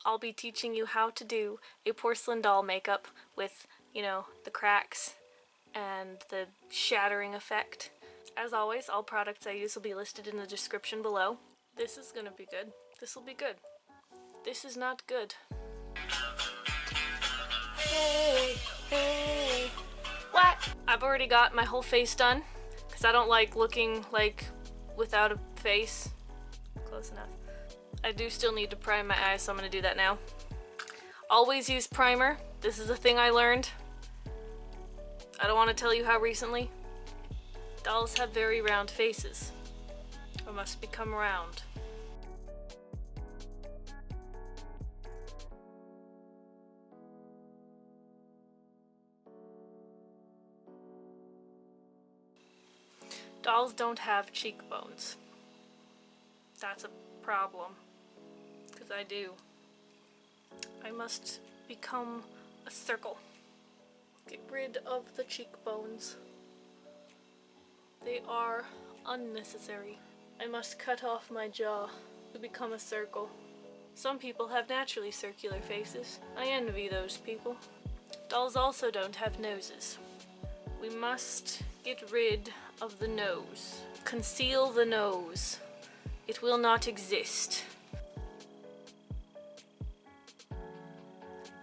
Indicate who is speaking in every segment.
Speaker 1: I'll be teaching you how to do a porcelain doll makeup with, you know, the cracks and the shattering effect. As always, all products I use will be listed in the description below. This is gonna be good. This will be good. This is not good. Hey, hey. What? I've already got my whole face done because I don't like looking like without a face. Close enough. I do still need to prime my eyes, so I'm gonna do that now. Always use primer. This is a thing I learned. I don't want to tell you how recently. Dolls have very round faces, or must become round. Dolls don't have cheekbones. That's a problem, because I do. I must become a circle. Get rid of the cheekbones. They are unnecessary. I must cut off my jaw to become a circle. Some people have naturally circular faces. I envy those people. Dolls also don't have noses. We must get rid of the nose. Conceal the nose. It will not exist.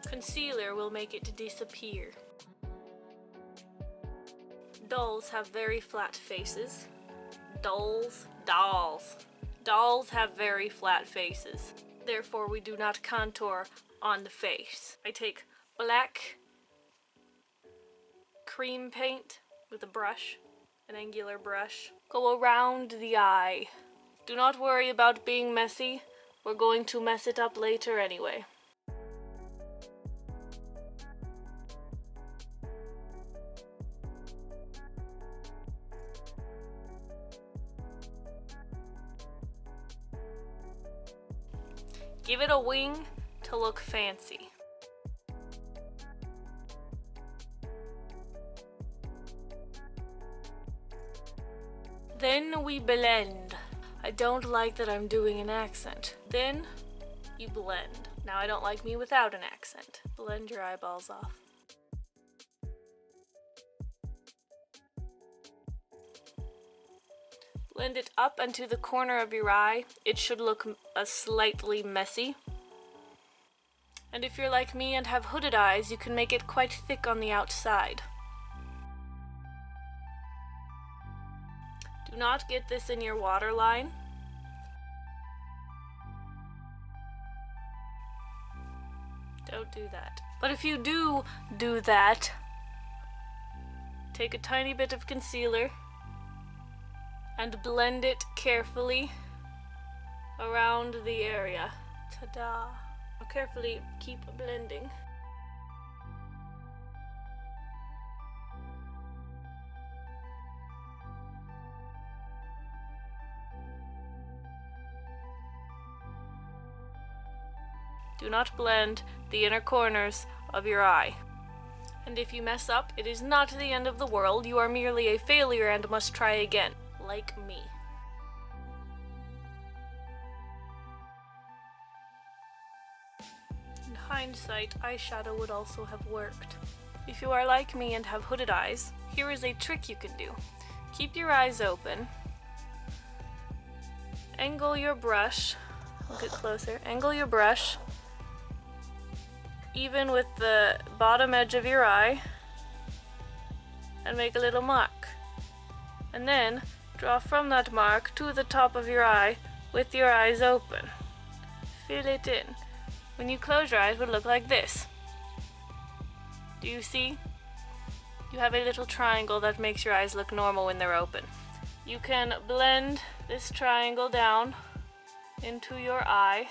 Speaker 1: Concealer will make it disappear. Dolls have very flat faces. Dolls have very flat faces. Therefore, we do not contour on the face. I take black cream paint with a brush, an angular brush. Go around the eye. Do not worry about being messy. We're going to mess it up later anyway. Give it a wing to look fancy. Then we blend. I don't like that I'm doing an accent. Then you blend. Now I don't like me without an accent. Blend your eyeballs off. Blend it up into the corner of your eye. It should look slightly messy. And if you're like me and have hooded eyes, you can make it quite thick on the outside. Do not get this in your waterline. Don't do that. But if you do that, take a tiny bit of concealer and blend it carefully around the area. Ta-da! Carefully keep blending. Do not blend the inner corners of your eye. And if you mess up, it is not the end of the world. You are merely a failure and must try again. Like me. In hindsight, eyeshadow would also have worked. If you are like me and have hooded eyes, here is a trick you can do. Keep your eyes open. Angle your brush. Look it closer. Angle your brush even with the bottom edge of your eye and make a little mark. And then draw from that mark to the top of your eye with your eyes open. Fill it in. When you close your eyes, it would look like this. Do you see? You have a little triangle that makes your eyes look normal when they're open. You can blend this triangle down into your eye.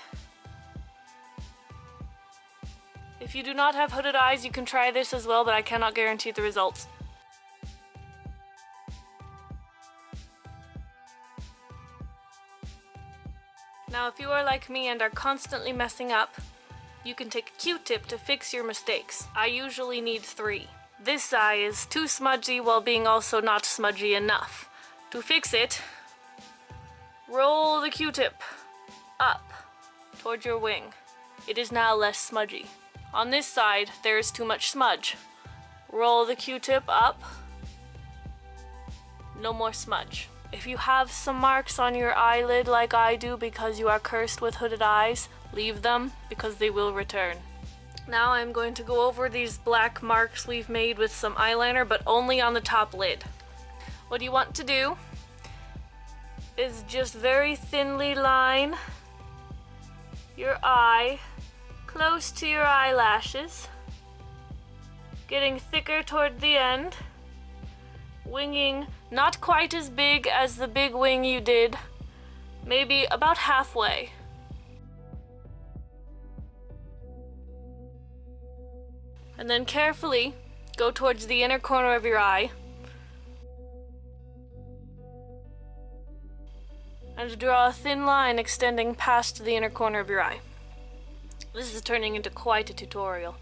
Speaker 1: If you do not have hooded eyes, you can try this as well, but I cannot guarantee the results. Now, if you are like me and are constantly messing up, you can take a Q-tip to fix your mistakes. I usually need 3. This eye is too smudgy while being also not smudgy enough. To fix it, roll the Q-tip up toward your wing. it is now less smudgy. On this side, there is too much smudge. Roll the Q-tip up. No more smudge. If you have some marks on your eyelid like I do because you are cursed with hooded eyes, leave them because they will return. Now I'm going to go over these black marks we've made with some eyeliner, but only on the top lid. What you want to do is just very thinly line your eye close to your eyelashes, getting thicker toward the end, winging not quite as big as the big wing you did, maybe about halfway. And then carefully go towards the inner corner of your eye and draw a thin line extending past the inner corner of your eye. This is turning into quite a tutorial.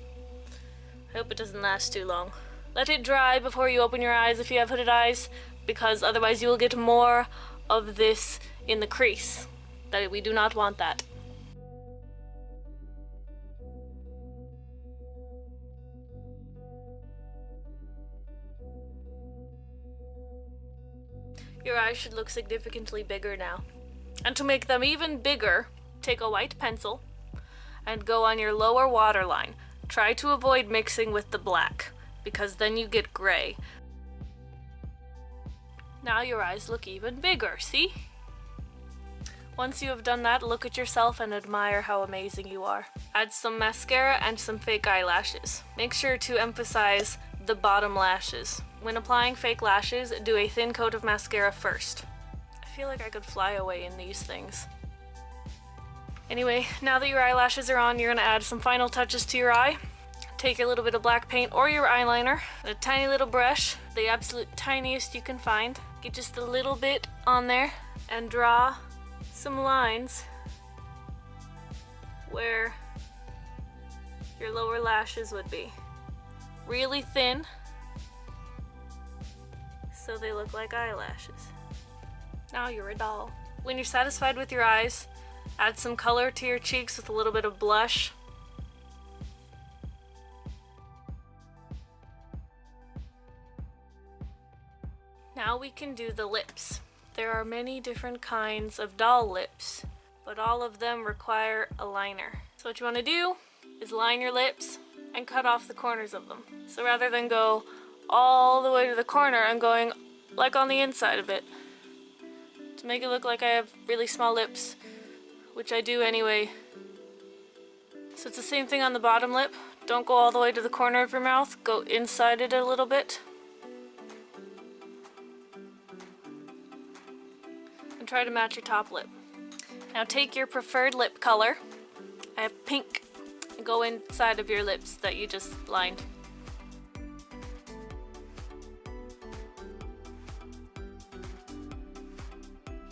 Speaker 1: I hope it doesn't last too long. Let it dry before you open your eyes if you have hooded eyes, because otherwise you will get more of this in the crease. We do not want that. Your eyes should look significantly bigger now. And to make them even bigger, take a white pencil and go on your lower waterline. Try to avoid mixing with the black, because then you get gray. Now your eyes look even bigger, see? Once you have done that, look at yourself and admire how amazing you are. Add some mascara and some fake eyelashes. Make sure to emphasize the bottom lashes. When applying fake lashes, do a thin coat of mascara first. I feel like I could fly away in these things. Anyway, now that your eyelashes are on, you're going to add some final touches to your eye. Take a little bit of black paint or your eyeliner, and a tiny little brush, the absolute tiniest you can find. Get just a little bit on there and draw some lines where your lower lashes would be. Really thin, so they look like eyelashes. Now you're a doll. When you're satisfied with your eyes, add some color to your cheeks with a little bit of blush. Now we can do the lips. There are many different kinds of doll lips, but all of them require a liner. So what you want to do is line your lips and cut off the corners of them. So rather than go all the way to the corner, I'm going like on the inside of it to make it look like I have really small lips, which I do anyway. So it's the same thing on the bottom lip. Don't go all the way to the corner of your mouth, go inside it a little bit. And try to match your top lip. Now take your preferred lip color. I have pink. And go inside of your lips that you just lined.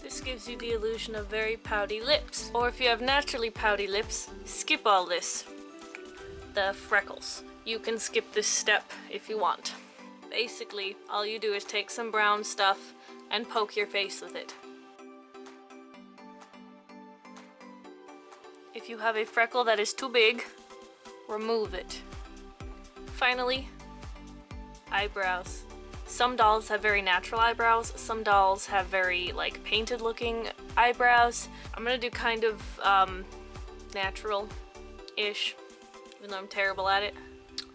Speaker 1: This gives you the illusion of very pouty lips. Or if you have naturally pouty lips, skip all this. The freckles. You can skip this step if you want. Basically, all you do is take some brown stuff and poke your face with it. If you have a freckle that is too big, remove it. Finally, eyebrows. Some dolls have very natural eyebrows, some dolls have very painted looking eyebrows. I'm gonna do kind of natural-ish, even though I'm terrible at it.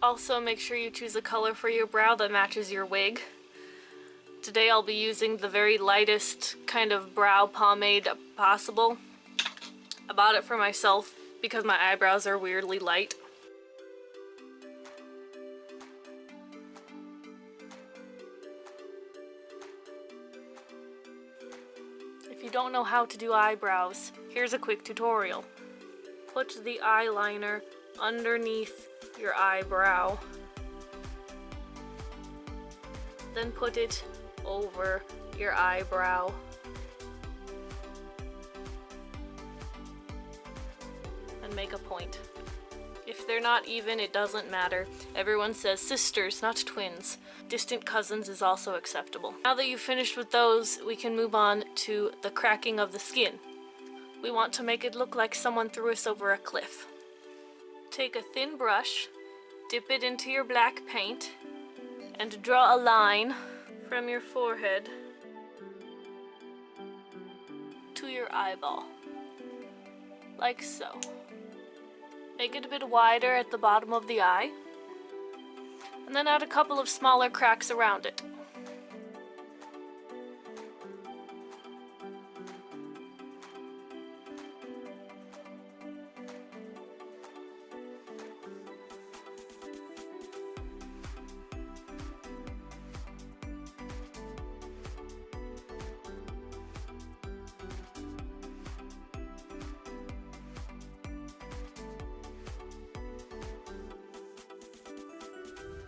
Speaker 1: Also, make sure you choose a color for your brow that matches your wig. Today I'll be using the very lightest kind of brow pomade possible. I bought it for myself because my eyebrows are weirdly light. If you don't know how to do eyebrows, here's a quick tutorial. Put the eyeliner underneath your eyebrow. Then put it over your eyebrow. And make a point. If they're not even, it doesn't matter. Everyone says sisters, not twins. Distant cousins is also acceptable. Now that you've finished with those, we can move on to the cracking of the skin. We want to make it look like someone threw us over a cliff. Take a thin brush, dip it into your black paint, and draw a line from your forehead to your eyeball, like so. Make it a bit wider at the bottom of the eye, and then add a couple of smaller cracks around it.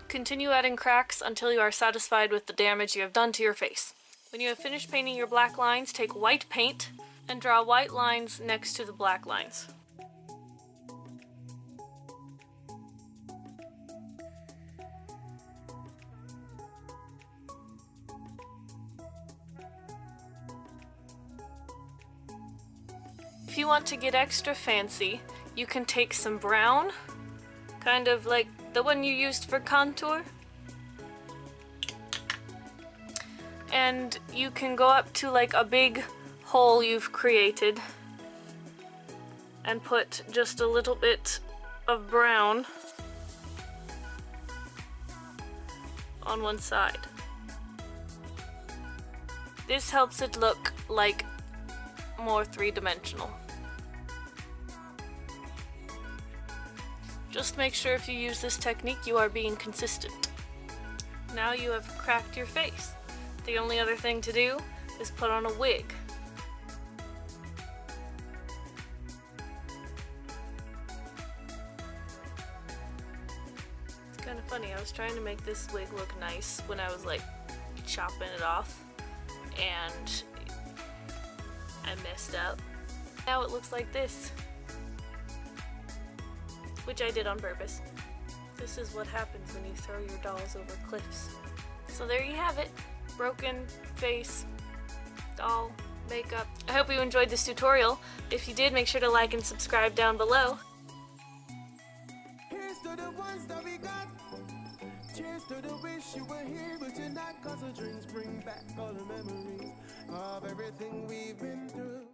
Speaker 1: Continue adding cracks until you are satisfied with the damage you have done to your face. When you have finished painting your black lines, take white paint and draw white lines next to the black lines. If you want to get extra fancy, you can take some brown, kind of like the one you used for contour, and you can go up to like a big hole you've created and put just a little bit of brown on one side. This helps it look like more three-dimensional. Just make sure if you use this technique you are being consistent. Now you have cracked your face. The only other thing to do is put on a wig. It's kind of funny, I was trying to make this wig look nice when I was like chopping it off, and I messed up. Now it looks like this, which I did on purpose. This is what happens when you throw your dolls over cliffs. So there you have it. Broken face, doll, makeup. I hope you enjoyed this tutorial. If you did, make sure to like and subscribe down below.
Speaker 2: Here's to the ones that we got. Cheers to the wish you were here, but you're not, 'cause the drinks bring back all the memories of everything we've been through.